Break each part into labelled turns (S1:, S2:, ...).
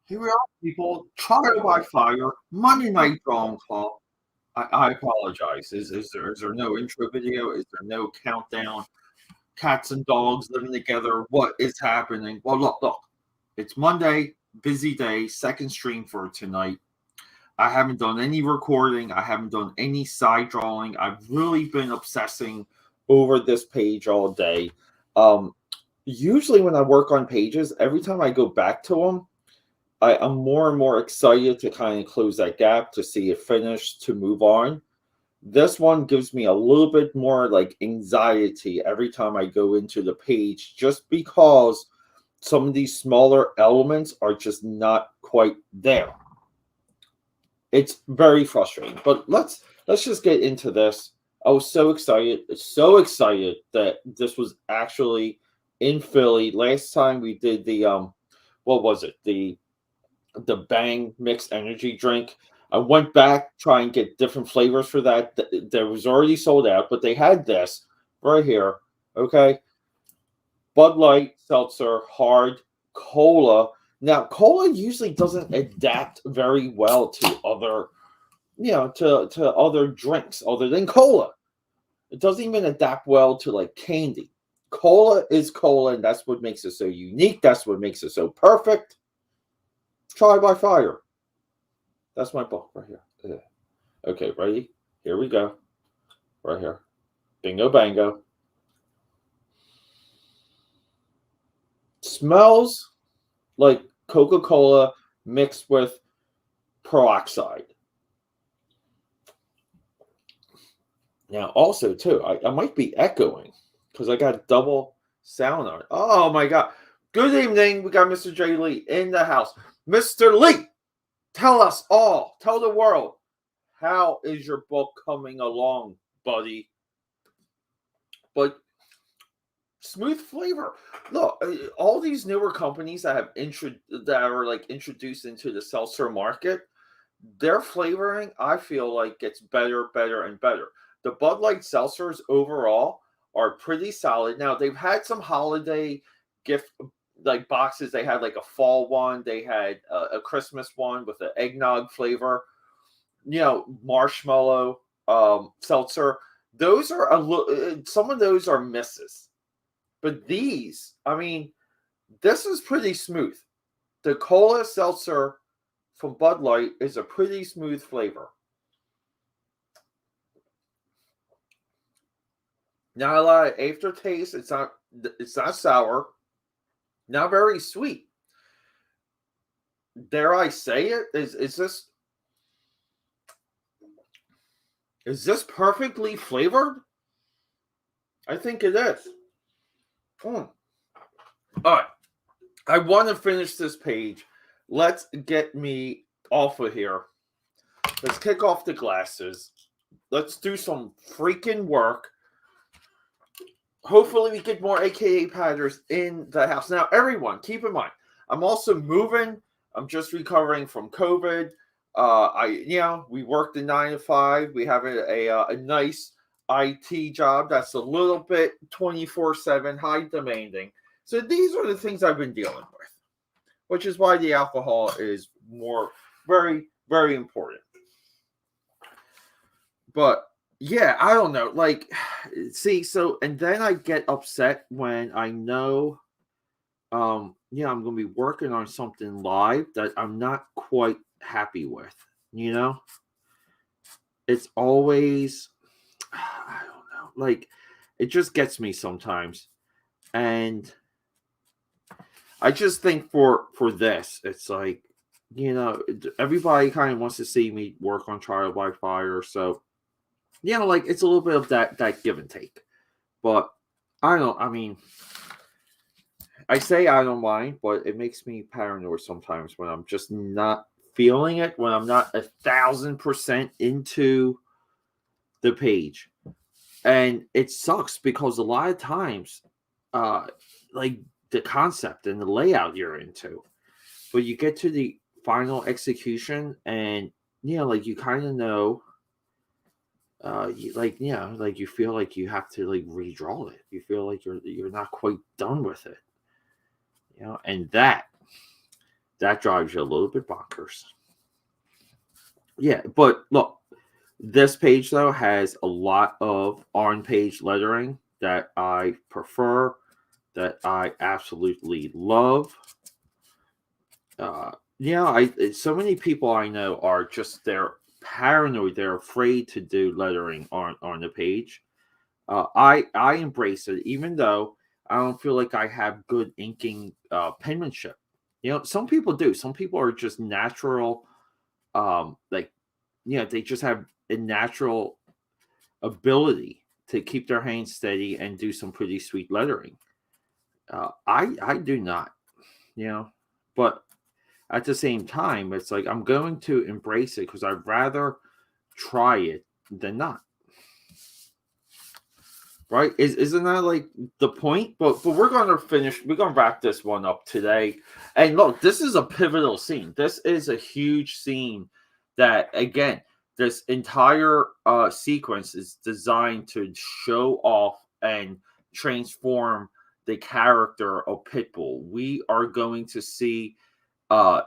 S1: Here we are, people. Trial by fire, Monday night drone call. I apologize. Is there no intro video? Is there no countdown? Cats and dogs living together. What is happening? Well, look. It's Monday, busy day, second stream for tonight. I haven't done any recording. I haven't done any side drawing. I've really been obsessing over this page all day. Um, Usually when I work on pages, every time I go back to them, I'm more and more excited to kind of close that gap, to see it finished, to move on. This one gives me a little bit more like anxiety every time I go into the page, just because some of these smaller elements are just not quite there. It's very frustrating. But let's just get into this. I was so excited that this was actually in Philly. Last time we did the what was it? The Bang mixed energy drink. I went back try and get different flavors for that. There was already sold out, but they had this right here. Okay, Bud Light seltzer, hard cola. Now, cola usually doesn't adapt very well to other, to other drinks other than cola. It doesn't even adapt well to like candy. Cola is cola, and that's what makes it so unique. That's what makes it so perfect. Try by fire. That's my book right here. Okay, ready? Here we go. Right here. Bingo bango. Smells like Coca-Cola mixed with peroxide. Now, also, too, I might be echoing because I got double sound on it. Oh, my God. Good evening. We got Mr. J. Lee in the house. Mr. Lee, tell us all, tell the world, how is your book coming along, buddy? But smooth flavor. Look, all these newer companies that that are like introduced into the seltzer market, their flavoring, I feel like, gets better, better, and better. The Bud Light seltzers overall are pretty solid. Now they've had some holiday gift like boxes. They had like a fall one. They had a Christmas one with an eggnog flavor. Marshmallow seltzer. Those are some of those are misses. But these, I mean, this is pretty smooth. The cola seltzer from Bud Light is a pretty smooth flavor. Not a lot of aftertaste. It's not sour. Not very sweet. Dare I say it? Is this perfectly flavored? I think it is. All right. I want to finish this page. Let's get me off of here. Let's kick off the glasses. Let's do some freaking work. Hopefully, we get more AKA padders in the house. Now, everyone, keep in mind, I'm also moving. I'm just recovering from COVID. We work the 9 to 5. We have a nice IT job that's a little bit 24/7, high demanding. So these are the things I've been dealing with, which is why the alcohol is very, very important. But yeah, I don't know. Like, see, so and then I get upset when I know, I'm going to be working on something live that I'm not quite happy with. You know, it's always, I don't know, like, it just gets me sometimes, and I just think for this, it's like, everybody kind of wants to see me work on Trial by Fire, so like it's a little bit of that give and take. But I don't. I mean, I say I don't mind, but it makes me paranoid sometimes when I'm just not feeling it, when I'm not 1,000% into the page, and it sucks because a lot of times, like the concept and the layout you're into, but you get to the final execution, and like you kind of know, like you feel like you have to like redraw it. You feel like you're not quite done with it, and that drives you a little bit bonkers. Yeah, but look, this page though has a lot of on-page lettering that I prefer, that I absolutely love. Yeah, so many people I know are just they're paranoid. They're afraid to do lettering on the page. I embrace it, even though I don't feel like I have good inking penmanship. Some people do. Some people are just natural, like they just have a natural ability to keep their hands steady and do some pretty sweet lettering. I do not, but at the same time, it's like I'm going to embrace it because I'd rather try it than not. Right? Isn't that like the point? But we're gonna finish. We're gonna wrap this one up today. And look, this is a pivotal scene. This is a huge scene that again, this entire sequence is designed to show off and transform the character of Pitbull. We are going to see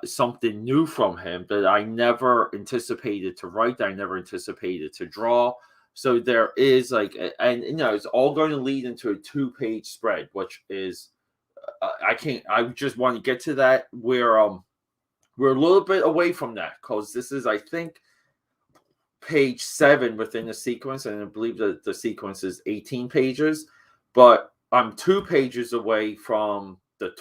S1: something new from him that I never anticipated to write, that I never anticipated to draw. So there is like, and it's all going to lead into a 2-page spread, which is, I can't, I just want to get to that where we're a little bit away from that because this is, I think, page 7 within the sequence, and I believe that the sequence is 18 pages, but I'm 2 pages away from the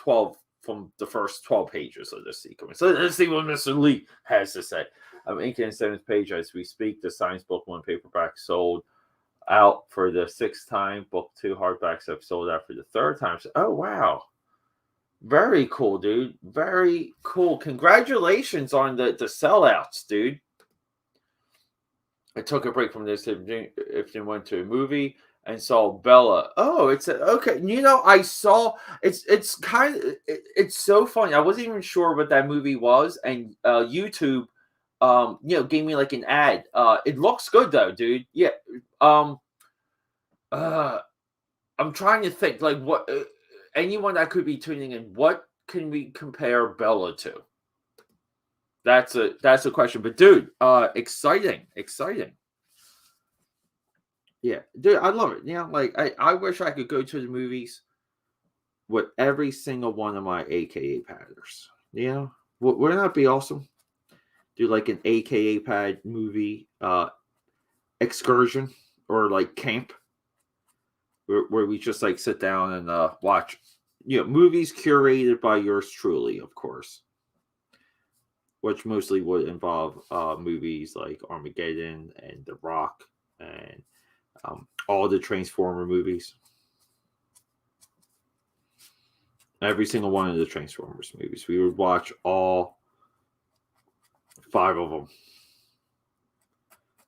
S1: first 12 pages of the sequence. So let's see what Mr. Lee has to say. I'm inking the 7th page as we speak. The Science Book 1 paperback sold out for the 6th time. Book 2 hardbacks have sold out for the 3rd time. So, oh, wow. Very cool, dude. Very cool. Congratulations on the sellouts, dude. I took a break from this if you went to a movie and saw Bella. Oh, okay. I saw it's kind of it's so funny. I wasn't even sure what that movie was, and YouTube, gave me like an ad. It looks good though, dude. Yeah. I'm trying to think like what anyone that could be tuning in. What can we compare Bella to? That's a question. But dude, exciting. Yeah, dude, I love it. Like I wish I could go to the movies with every single one of my AKA padders. Wouldn't that be awesome? Do like an AKA pad movie excursion or like camp where we just like sit down and watch movies curated by yours truly, of course, which mostly would involve movies like Armageddon and The Rock and all the Transformer movies. Every single one of the Transformers movies. We would watch all 5 of them.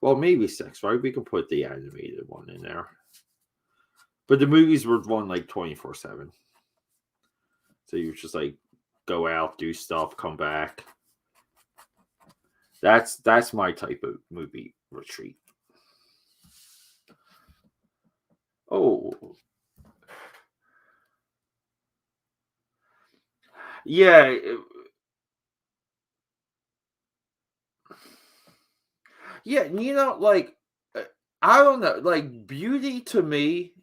S1: Well, maybe 6, right? We can put the animated one in there. But the movies were run like 24/7. So you just like go out, do stuff, come back. That's my type of movie retreat. Oh. Yeah. Yeah, like I don't know, like beauty to me,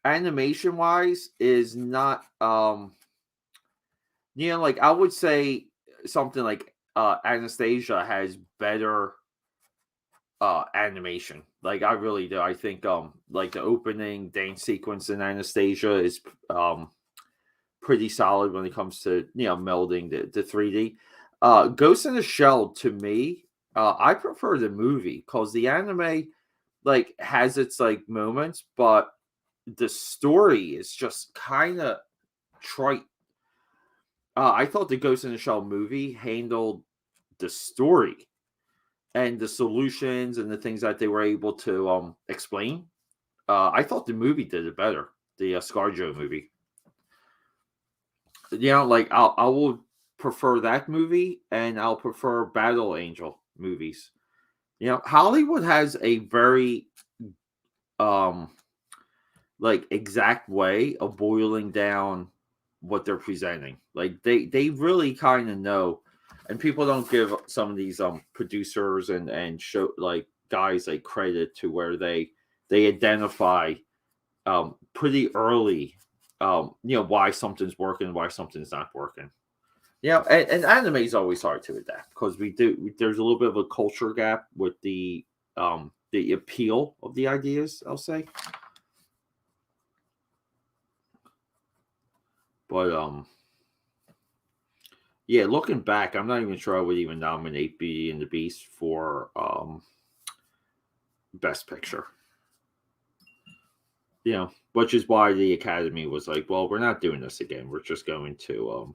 S1: animation wise is not like I would say something like Anastasia has better animation. Like I really do. I think like the opening dance sequence in Anastasia is pretty solid when it comes to melding the 3D. Ghost in the Shell to me, I prefer the movie because the anime like has its like moments, but the story is just kind of trite. I thought the Ghost in the Shell movie handled the story and the solutions and the things that they were able to explain. I thought the movie did it better. The ScarJo movie. Like I will prefer that movie, and I'll prefer Battle Angel movies. Hollywood has a very like exact way of boiling down what they're presenting. Like they really kind of know, and people don't give some of these producers and show like guys like credit to where they identify pretty early why something's working, why something's not working. Yeah, and anime is always hard to adapt because there's a little bit of a culture gap with the appeal of the ideas, I'll say. But yeah, looking back, I'm not even sure I would even nominate Beauty and the Beast for Best Picture. Which is why the Academy was like, well, we're not doing this again. We're just going to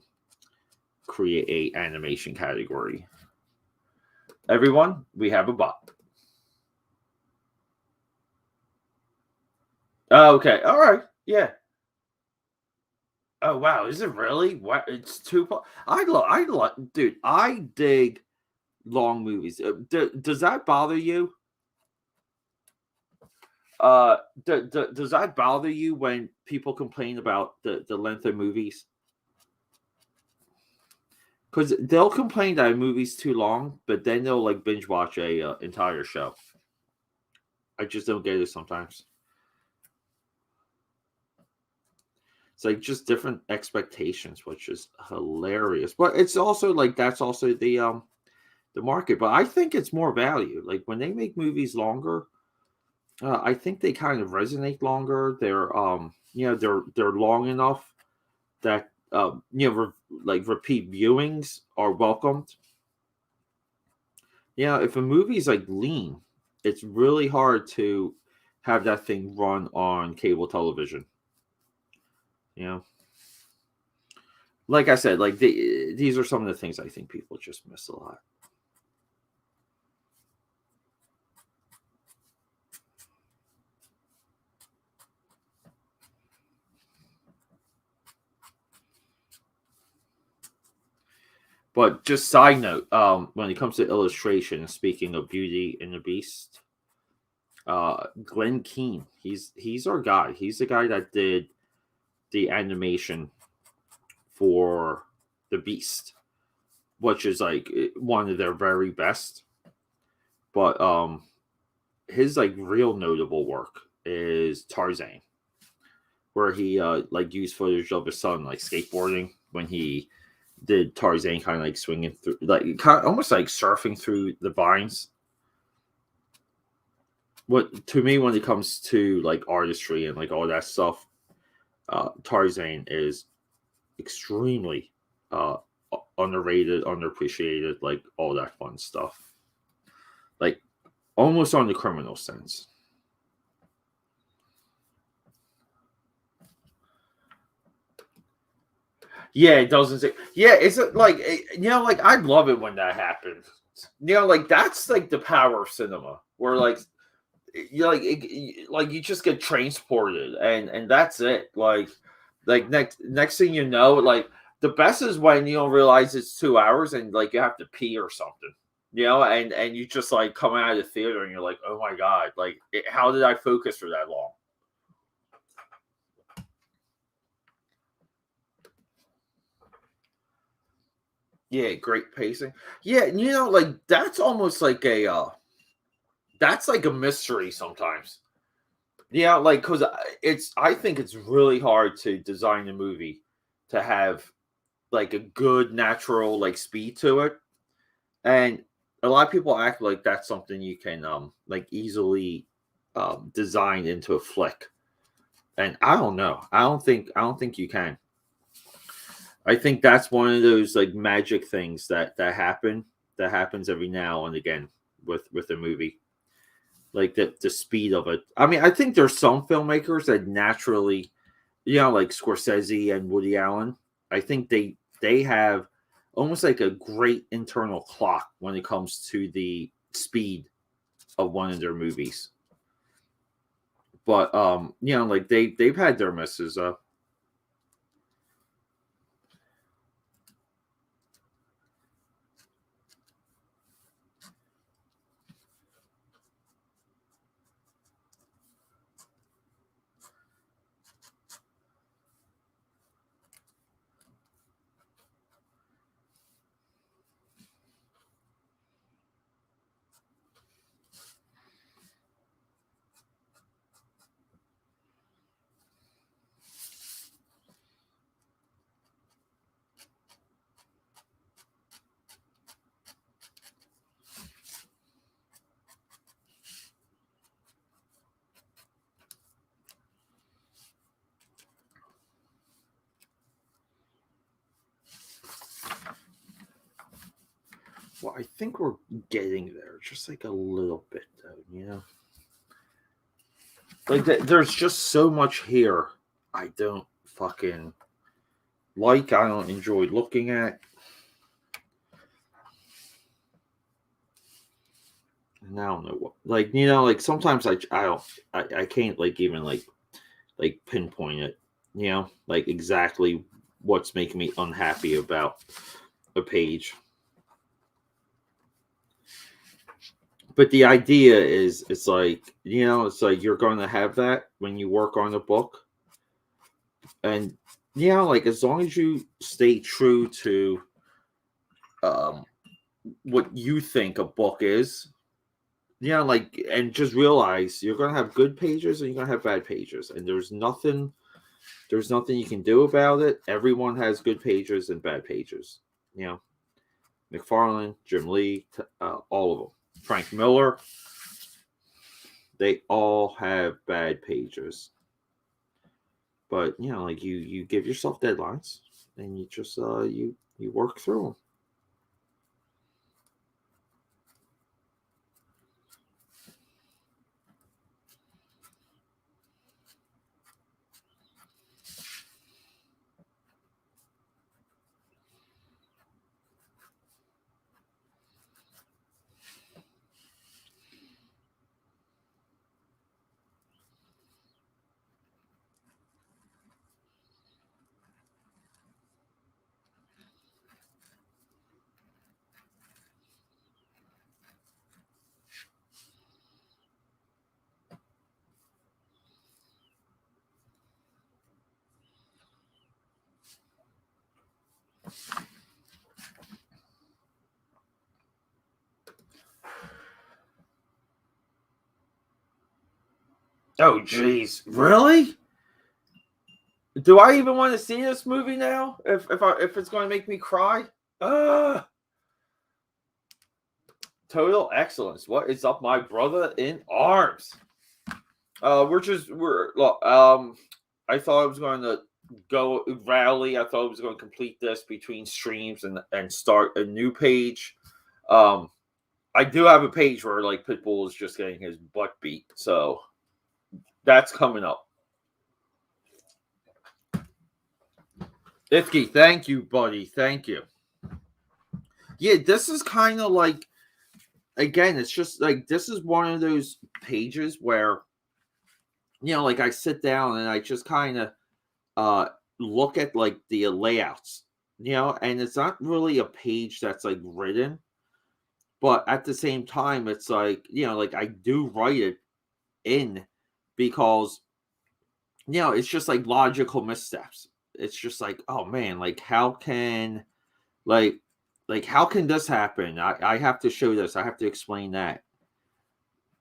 S1: create a animation category. Everyone, we have a bot. Oh, okay. All right. Yeah. Oh wow, is it really? What? It's too. Dude. I dig long movies. Does that bother you? Does that bother you when people complain about the length of movies? Because they'll complain that a movie's too long, but then they'll like binge watch a entire show. I just don't get it sometimes. It's like just different expectations, which is hilarious. But it's also like that's also the market. But I think it's more value. Like when they make movies longer, I think they kind of resonate longer. They're long enough that like repeat viewings are welcomed. If a movie's like lean, it's really hard to have that thing run on cable television. You know, like I said, like these are some of the things I think people just miss a lot. But just side note, when it comes to illustration, speaking of Beauty and the Beast, Glenn Keane, he's our guy. He's the guy that did the animation for the Beast, which is like one of their very best. But his like real notable work is Tarzan, where he like used footage of his son like skateboarding when he did Tarzan, kind of like swinging through, like kind of almost like surfing through the vines. What to me, when it comes to like artistry and like all that stuff, Tarzan is extremely uh, underrated, underappreciated, like all that fun stuff. Like almost on the criminal sense. Yeah, it doesn't say. Yeah, it's like like I love it when that happens. Like that's like the power of cinema, where like you like you just get transported, and that's it. Like next thing you know, like the best is when you don't realize it's 2 hours and like you have to pee or something. And you just like come out of the theater and you're like, oh my god, like how did I focus for that long? Yeah, great pacing. Yeah, like that's almost like a that's like a mystery sometimes. Yeah, like because I think it's really hard to design a movie to have like a good natural like speed to it, and a lot of people act like that's something you can like easily design into a flick, and I don't know. I don't think you can. I think that's one of those like magic things that happens every now and again with a movie, like the speed of it. I mean, I think there's some filmmakers that naturally, like Scorsese and Woody Allen. I think they have almost like a great internal clock when it comes to the speed of one of their movies. But like they've had their misses. Well, I think we're getting there, just like a little bit, though. Like there's just so much here I don't fucking like. I don't enjoy looking at. And I don't know what, like sometimes I can't like even like pinpoint it. Like exactly what's making me unhappy about a page. But the idea is, it's like you're going to have that when you work on a book, and like as long as you stay true to um what you think a book is, like, and just realize you're going to have good pages and you're going to have bad pages, and there's nothing you can do about it. Everyone has good pages and bad pages. McFarlane, Jim Lee, all of them. Frank Miller, they all have bad pages. But like you give yourself deadlines and you just you work through them. Oh, jeez, really? Do I even want to see this movie now? If it's going to make me cry? Total excellence. What is up, my brother in arms? I thought I was going to go rally. I thought I was going to complete this between streams and start a new page. I do have a page where like Pitbull is just getting his butt beat, so that's coming up. Ifky, thank you, buddy. Thank you. Yeah, this is kind of like, again, it's just like this is one of those pages where, like I sit down and I just kind of look at like the layouts, and it's not really a page that's like written, but at the same time, it's like, like I do write it in because, it's just like logical missteps. It's just like, oh man, like how can like how can this happen? I have to show this. I have to explain that.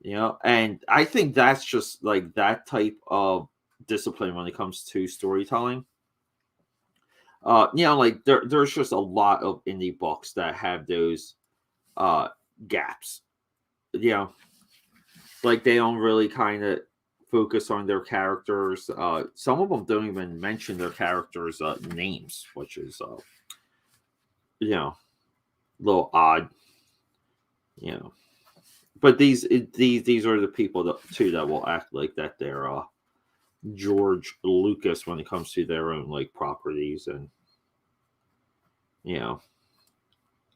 S1: And I think that's just like that type of discipline when it comes to storytelling. Like there's just a lot of indie books that have those gaps. Like they don't really kind of focus on their characters. Some of them don't even mention their characters' names, which is a little odd. But these are the people that will act like that they're George Lucas when it comes to their own like properties, and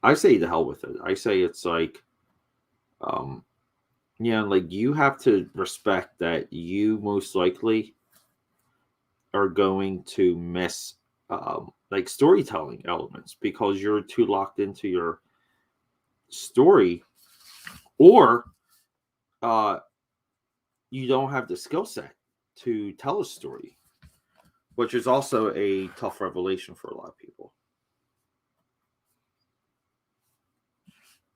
S1: I say the hell with it. I say it's like like you have to respect that you most likely are going to miss like storytelling elements because you're too locked into your story, or you don't have the skill set to tell a story, which is also a tough revelation for a lot of people.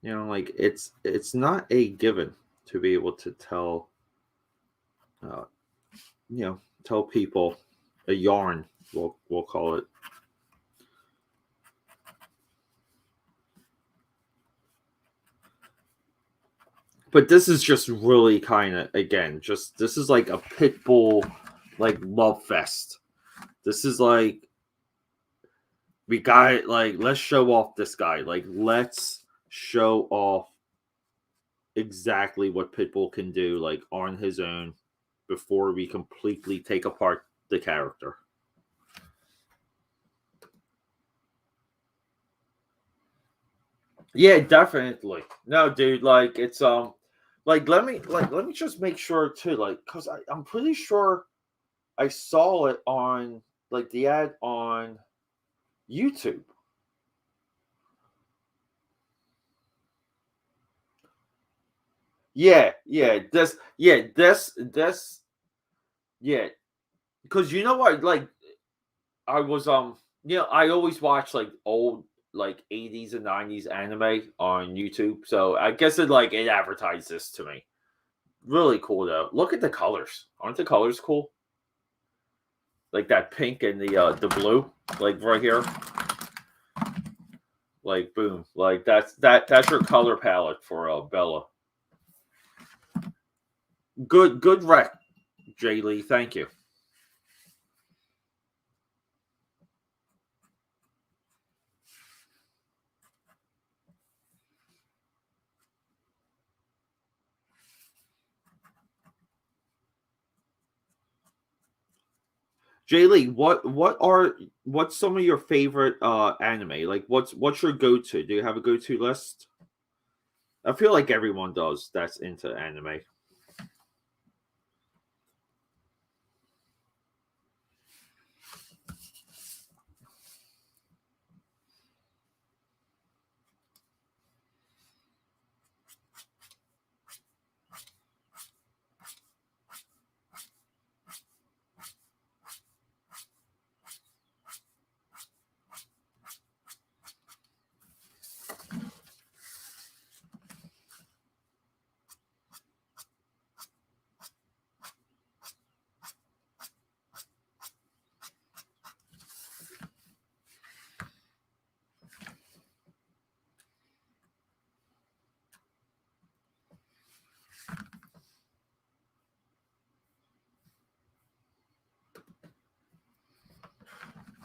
S1: Like it's not a given to be able to tell tell people a yarn, we'll call it. But this is just really kind of, again, just this is like a Pitbull like love fest. This is like, we got it, like let's show off this guy. Like let's show off exactly what Pitbull can do, like on his own, before we completely take apart the character. Yeah, definitely. No, dude, like it's like let me just make sure too, like, because I'm pretty sure I saw it on like the ad on YouTube. This, yeah, because you know what, like I was I always watch like old like 80s and 90s anime on YouTube, so I guess it advertised this to me. Really cool though. Look at the colors. Aren't the colors cool? Like that pink and the blue, like right here. Like boom, like that's your color palette for Bella. Good rec, Jay Lee. Thank you. Jay Lee, what's some of your favorite anime? Like what's your go to? Do you have a go to list? I feel like everyone does that's into anime.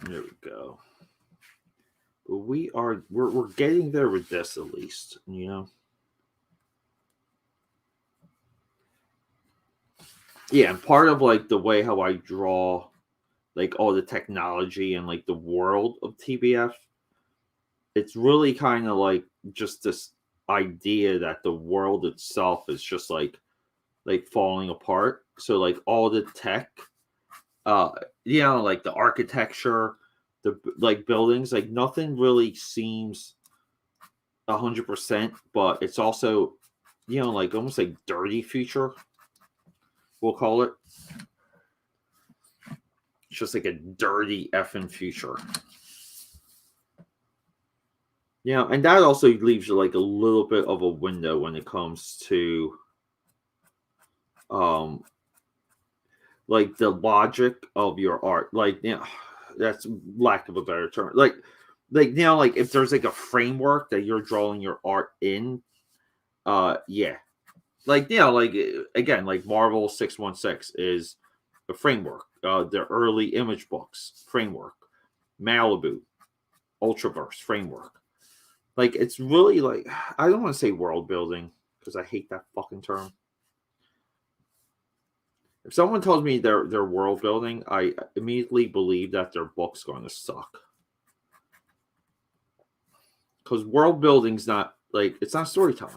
S1: There we go. But we're getting there with this at least, you know. Yeah, and part of like the way how I draw like all the technology and like the world of TBF, it's really kind of like just this idea that the world itself is just like falling apart. So like all the tech, uh, like the architecture, the like buildings, like nothing really seems 100%, but it's also like almost like dirty future. We'll call it. It's just like a dirty effing future. And that also leaves you like a little bit of a window when it comes to um like the logic of your art. Like that's lack of a better term. Like like if there's like a framework that you're drawing your art in, yeah. Like like again, like Marvel 616 is a framework. The early image books framework, Malibu, Ultraverse framework. Like it's really like I don't want to say world building because I hate that fucking term. If someone tells me they're world building, I immediately believe that their book's going to suck. Because world building's not like it's not storytelling.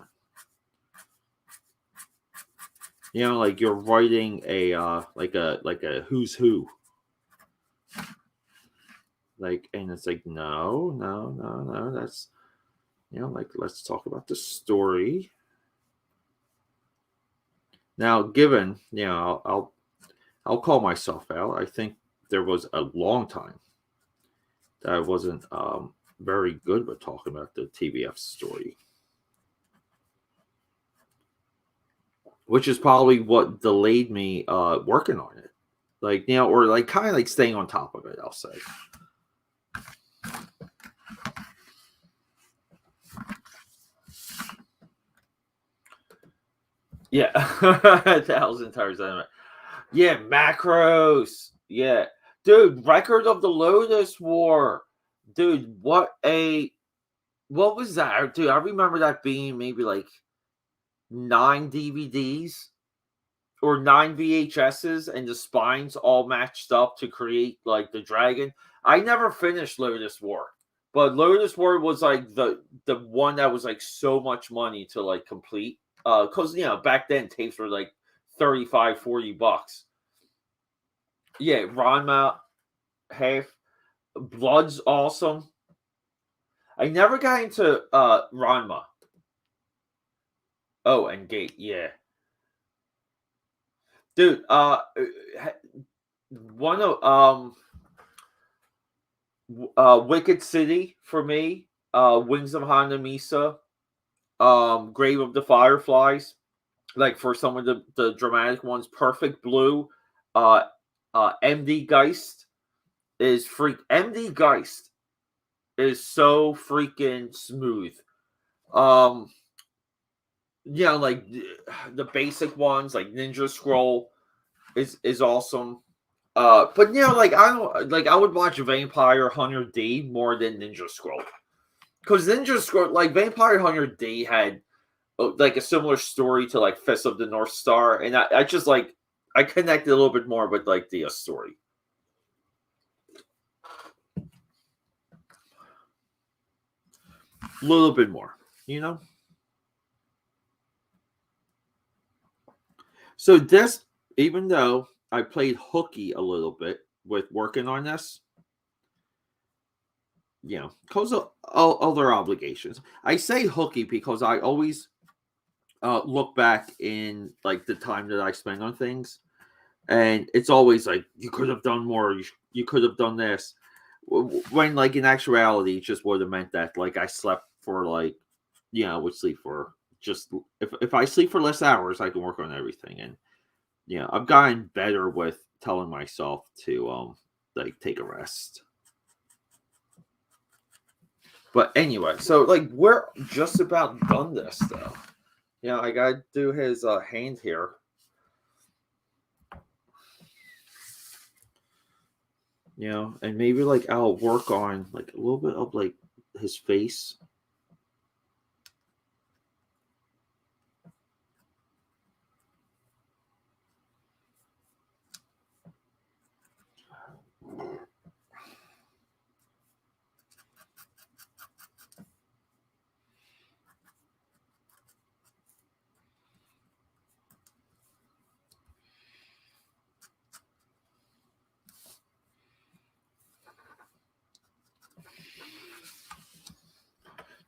S1: Like you're writing a like a who's who. Like and it's like no, that's like let's talk about the story. Now, given I'll call myself out. I think there was a long time that I wasn't very good with talking about the TBF story, which is probably what delayed me working on it. Like or like kind of like staying on top of it. I'll say. Yeah, 1,000 times. Yeah, macros. Yeah, dude, Record of the Lotus War. Dude, what a what was that, dude? I remember that being maybe like 9 DVDs or 9 VHSs, and the spines all matched up to create like the dragon. I never finished Lotus War, but Lotus War was like the one that was like so much money to like complete. Because back then tapes were like 35, $40. Yeah, Ranma half. Blood's awesome. I never got into Ranma. Oh, and Gate, yeah. Dude, one of Wicked City for me, Wings of Hanamisa, Grave of the Fireflies, like for some of the dramatic ones, Perfect Blue, uh MD Geist is MD Geist is so freaking smooth. Um like the basic ones like Ninja Scroll is awesome. But like I don't like I would watch Vampire Hunter D more than Ninja Scroll. Because Ninja Scroll, like Vampire Hunter D had like a similar story to like Fist of the North Star, and I just like I connected a little bit more with like the story. A little bit more, So this, even though I played hooky a little bit with working on this, because of other obligations. I say hooky because I always look back in like the time that I spend on things, and it's always like you could have done more. You could have done this. When like in actuality, it just would have meant that like I slept for like, I would sleep for just if I sleep for less hours, I can work on everything. And I've gotten better with telling myself to like take a rest. But anyway, so like we're just about done this though. I gotta do his hand here. And maybe like I'll work on like a little bit of like his face.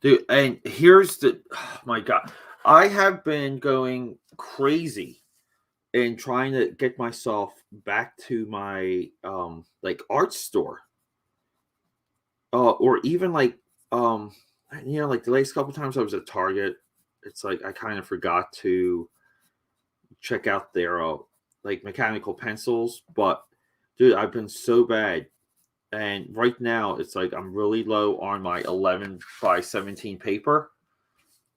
S1: Dude, and here's oh my God. I have been going crazy in trying to get myself back to my like art store. Or even like like the last couple times I was at Target, it's like I kind of forgot to check out their like mechanical pencils. But dude, I've been so bad. And right now it's like I'm really low on my 11 by 17 paper,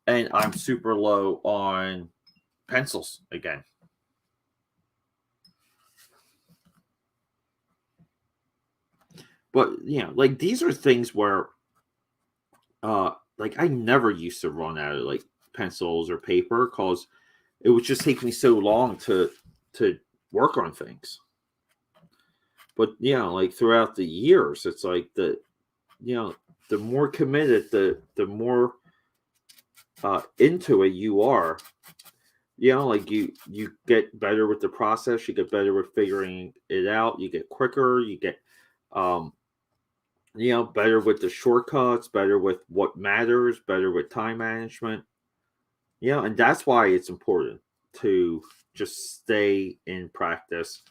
S1: and I'm super low on pencils again. But like these are things where like I never used to run out of like pencils or paper because it would just take me so long to work on things. But like throughout the years, it's like the more committed, the more into it you are. Like you get better with the process, you get better with figuring it out, you get quicker, you get um better with the shortcuts, better with what matters, better with time management. And that's why it's important to just stay in practice,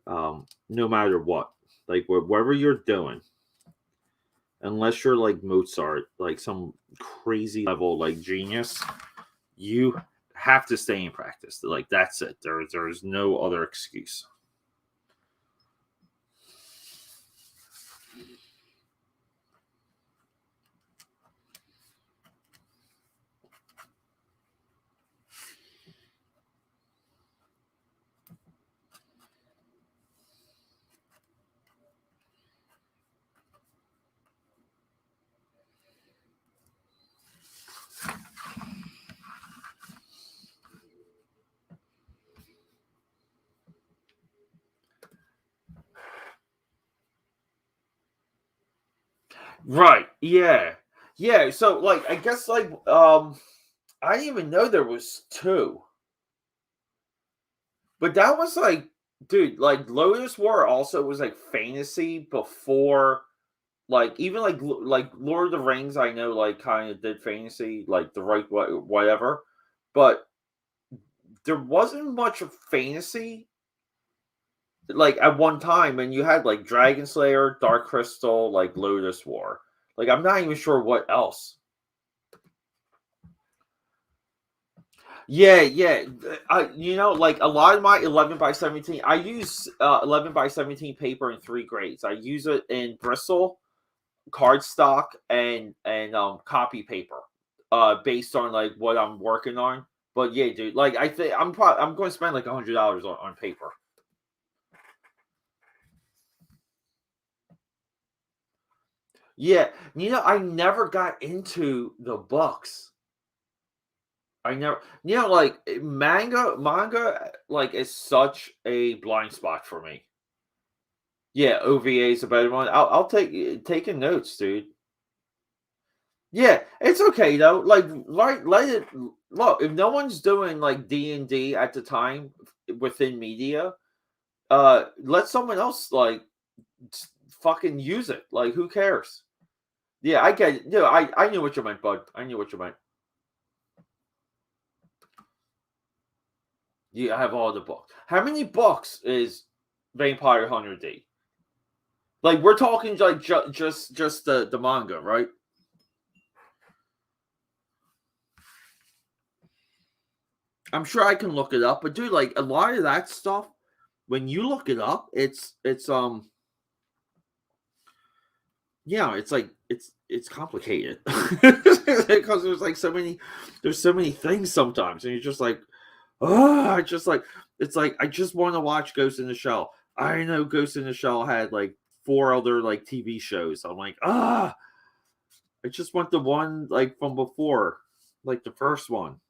S1: no matter what. Like whatever you're doing, unless you're like Mozart, like some crazy level like genius, you have to stay in practice. Like that's it. There's no other excuse. Right. Yeah. Yeah. So like I guess like I didn't even know there was two. But that was like dude, like Lotus War also was like fantasy before like even like Lord of the Rings I know like kind of did fantasy like the right whatever. But there wasn't much of fantasy like at one time and you had like Dragon Slayer, Dark Crystal, like Lotus War. Like I'm not even sure what else. Yeah, yeah. I like a lot of my 11 by 17, I use 11 by 17 paper in three grades. I use it in Bristol, cardstock, and copy paper, based on like what I'm working on. But yeah, dude, like I think I'm going to spend like $100 on paper. Yeah, I never got into the books. I never, like manga, like is such a blind spot for me. Yeah, OVA is a better one. I'll take taking notes, dude. Yeah, it's okay though. Like, let it look. If no one's doing like D&D at the time within media, let someone else like fucking use it. Like, who cares? Yeah, I get it. Yeah, I knew what you meant, bud. I knew what you meant. You have all the books. How many books is Vampire Hunter D? Like, we're talking like just the manga, right? I'm sure I can look it up, but dude, like a lot of that stuff, when you look it up, it's yeah, it's like it's complicated because there's so many things sometimes, and you're just like, oh, I just like it's like I just want to watch Ghost in the Shell. I know Ghost in the Shell had like four other like TV shows. I'm like, I just want the one like from before, like the first one.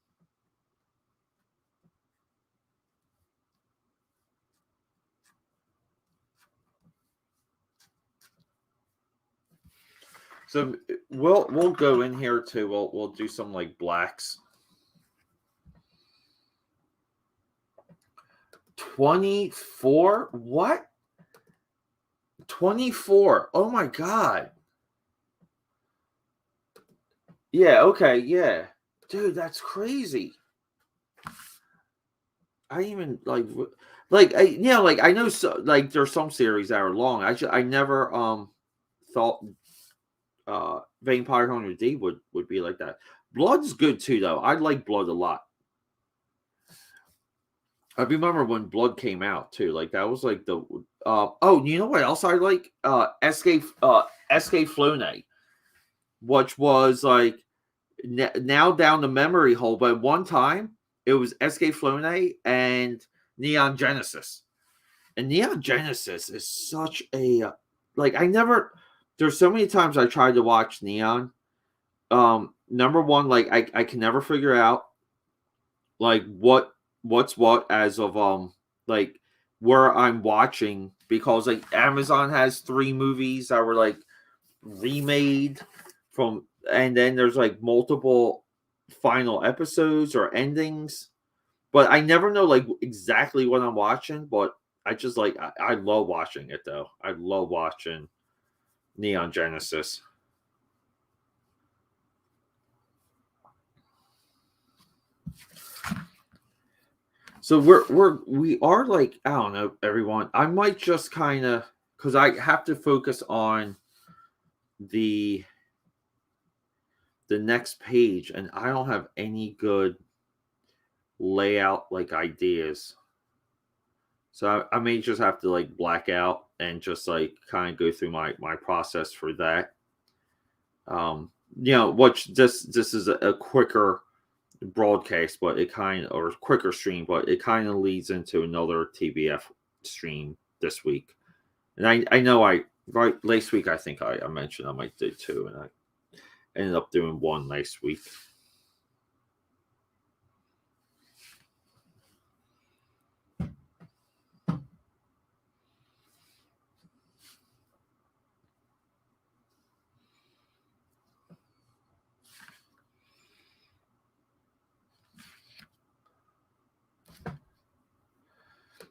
S1: So we'll go in here too. We'll do some like blacks. 24? What? 24. Oh my god. Yeah, okay, yeah. Dude, that's crazy. I even like like I know so like there's some series that are long. I never thought Vampire Hunter D would be like that. Blood's good too though. I like Blood a lot. I remember when Blood came out too. Like that was like the oh, you know what else I like? Escape Flone, which was like now down the memory hole, but at one time it was Escape Flone and Neon Genesis. And Neon Genesis is such a like I never there's so many times I tried to watch Neon. Number one, like I can never figure out like what's what as of like where I'm watching because like Amazon has three movies that were like remade from and then there's like multiple final episodes or endings. But I never know like exactly what I'm watching, but I just like I love watching it though. I love watching Neon Genesis. So we are like I don't know everyone. I might just kind of because I have to focus on the the next page, and I don't have any good layout like ideas. So I may just have to like black out and just like kind of go through my process for that. Which this is a quicker broadcast, but it kind of or quicker stream, but it kind of leads into another TBF stream this week. And I know I right last week I think I mentioned I might do two, and I ended up doing one last week.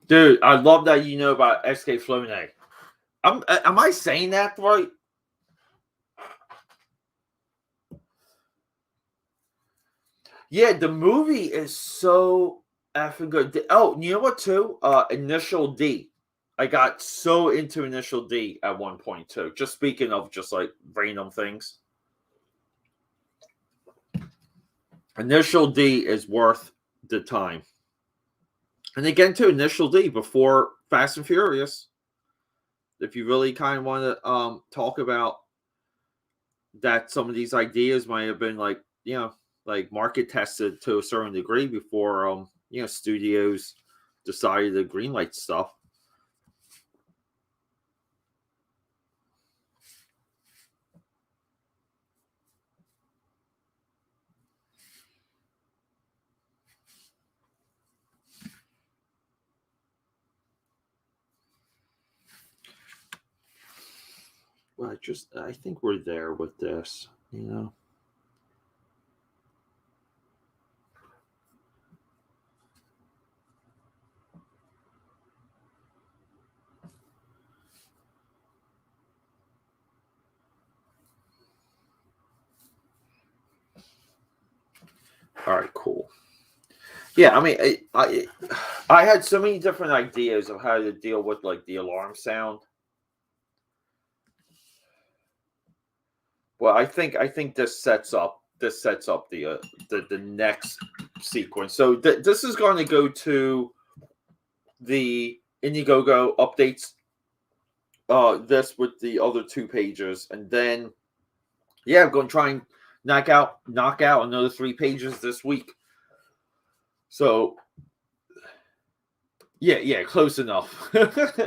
S1: Dude, I love that you know about SK Floney. Am I saying that right? Yeah, the movie is so effing good. Oh, you know what too? Initial D. I got so into Initial D at one point too. Just speaking of just like random things. Initial D is worth the time. And again too, Initial D before Fast and Furious. If you really kind of want to talk about that, some of these ideas might have been like, like market tested to a certain degree before studios decided to greenlight stuff. Well, I think we're there with this. All right, cool. Yeah, I mean, I had so many different ideas of how to deal with like the alarm sound. Well, I think this sets up the next sequence. So this is going to go to the Indiegogo updates. This with the other 2 pages, and then I'm going to try and knock out another 3 pages this week. So yeah, close enough.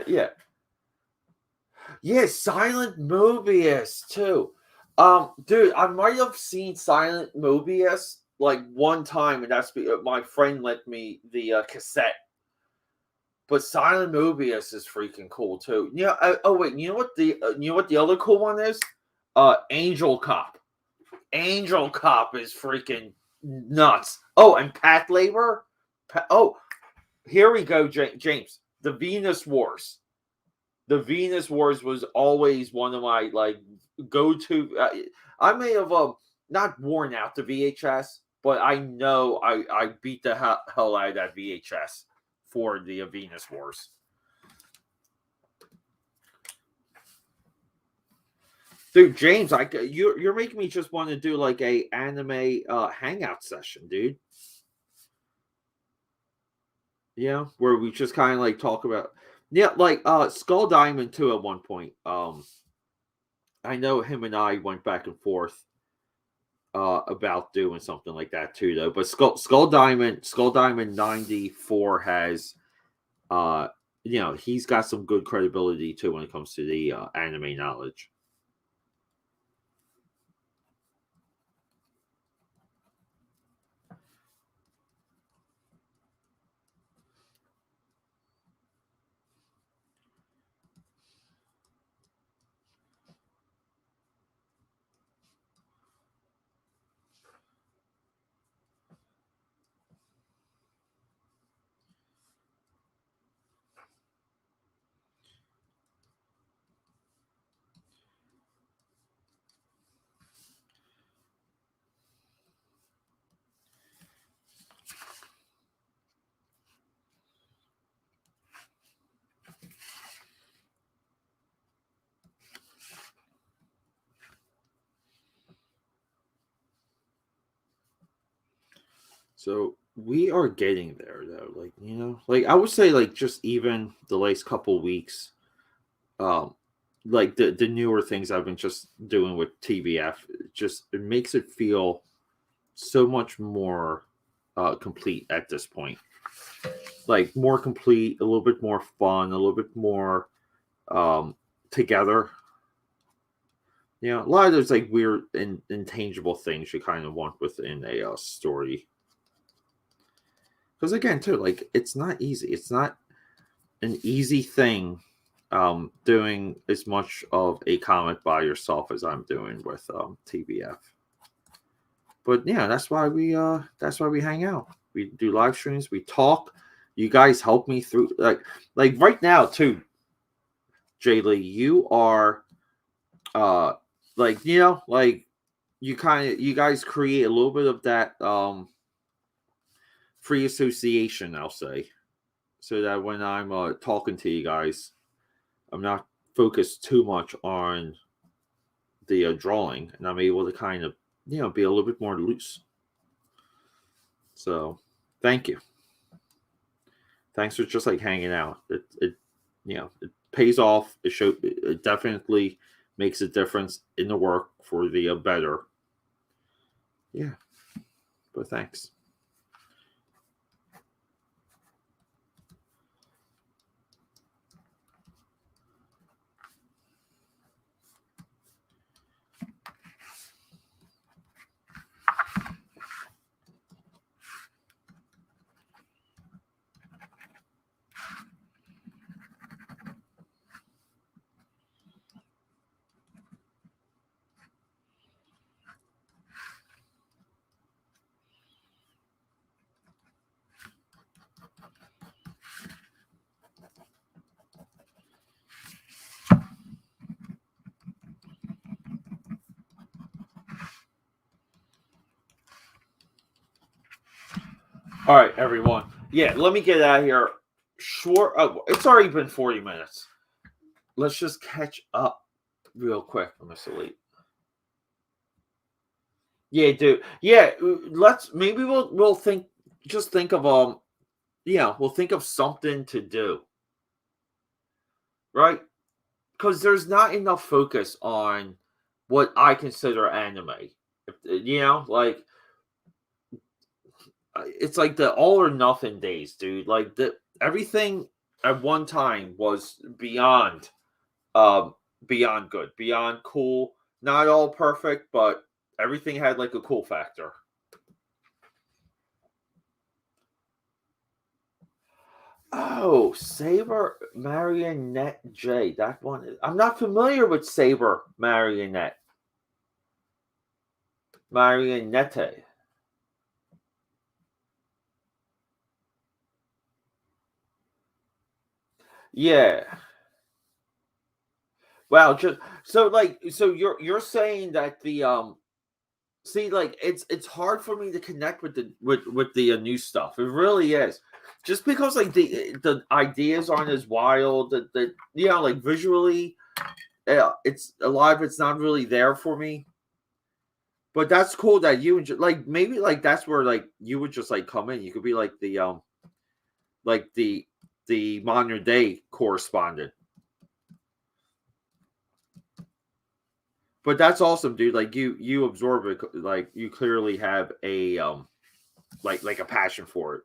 S1: Yeah. Yeah, Silent Mobius too. Dude, I might have seen Silent Mobius like one time, and that's my friend lent me the cassette. But Silent Mobius is freaking cool too. Yeah. Oh wait, you know what the other cool one is? Angel Cop. Angel Cop is freaking nuts. Oh, and Path oh, here we go, James. The Venus Wars. The Venus Wars was always one of my like go-to. I may have not worn out the VHS, but I know I beat the hell out of that VHS for the Venus Wars. Dude, James, you're making me just want to do like a anime hangout session, dude. Yeah, where we just kind of like talk about like Skull Diamond too at one point. I know him and I went back and forth about doing something like that too, though. But Skull Diamond 94 has, he's got some good credibility too when it comes to the anime knowledge. So we are getting there, though. Like I would say, like just even the last couple weeks, um, like the newer things I've been just doing with TBF, it makes it feel so much more complete at this point. Like more complete, a little bit more fun, a little bit more together. A lot of those like weird and intangible things you kind of want within a story. Because again, too, like it's not easy. It's not an easy thing doing as much of a comic by yourself as I'm doing with TBF. But yeah, that's why we hang out. We do live streams, we talk, You guys help me through, like right now too, Jaylee. You are like, like you guys create a little bit of that free association, I'll say, so that when I'm talking to you guys, I'm not focused too much on the drawing, and I'm able to kind of be a little bit more loose. So thank you. Thanks for just like hanging out. It it pays off. It definitely makes a difference in the work for the better. Yeah, but thanks. All right, everyone. Yeah, let me get out of here. Short. Oh, it's already been 40 minutes. Let's just catch up real quick, Mr. Lee. Yeah, dude. Yeah, let's maybe we'll think. Just think of we'll think of something to do, right? Because there's not enough focus on what I consider anime. Like it's like the all or nothing days, dude. Like everything at one time was um beyond good, beyond cool. Not all perfect, but everything had like a cool factor. Oh, Saber Marionette J. That one. I'm not familiar with Saber Marionette. Yeah. Wow. Just so you're saying that the see, like it's hard for me to connect with the new stuff. It really is. Just because like the ideas aren't as wild, the like visually, it's a lot of it's not really there for me. But that's cool that you like maybe like that's where like you would just like come in. You could be like like the modern day correspondent. But that's awesome, dude. Like you absorb it. Like you clearly have a like a passion for it.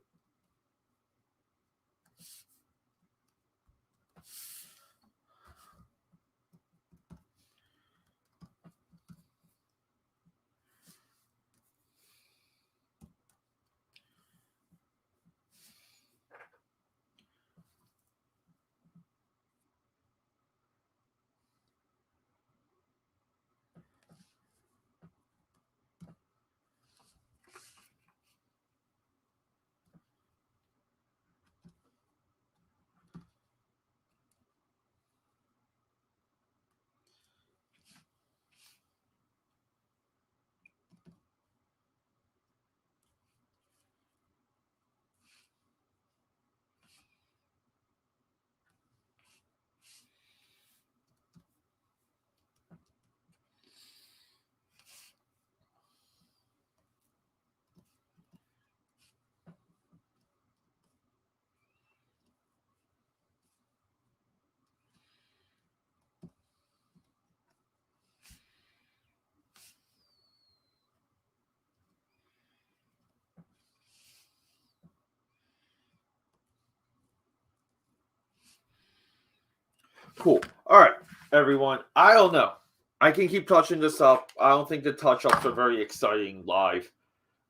S1: Cool. All right, everyone. I don't know. I can keep touching this up. I don't think the touch ups are very exciting live.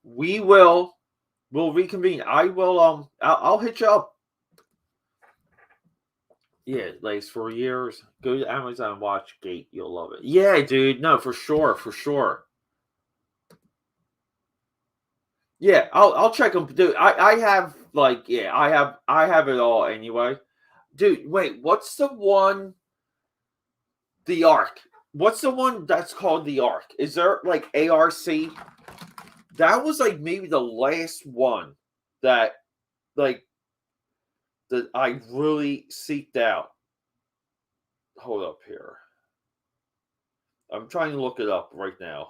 S1: We'll reconvene. I'll hit you up. Yeah, like for years. Go to Amazon, watch Gate. You'll love it. Yeah, dude. No, for sure, for sure. Yeah, I'll check them. Dude, I have Like, yeah, I have it all anyway. Dude, wait, what's the one? The Ark. What's the one that's called the Ark? Is there like ARC? That was like maybe the last one that like that I really seeked out. Hold up here. I'm trying to look it up right now.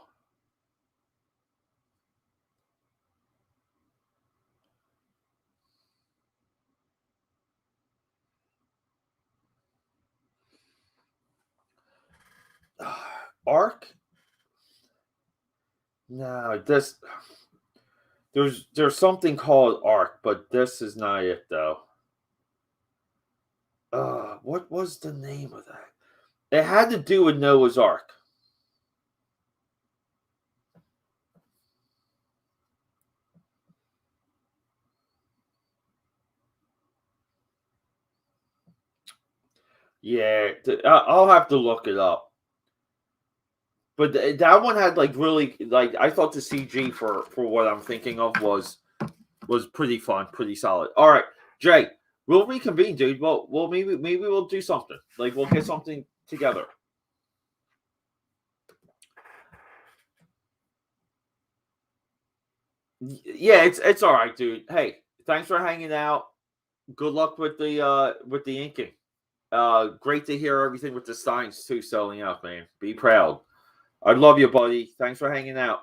S1: Ark? No, this there's something called Ark, but this is not it though. What was the name of that? It had to do with Noah's Ark. Yeah, I'll have to look it up. But that one had like really like I thought the CG for what I'm thinking of was pretty fun, pretty solid. All right, Jay, we'll reconvene, dude. Well, maybe we'll do something. Like we'll get something together. Yeah, it's all right, dude. Hey, thanks for hanging out. Good luck with the inking. Great to hear everything with the signs too selling out, man. Be proud. I love you, buddy. Thanks for hanging out.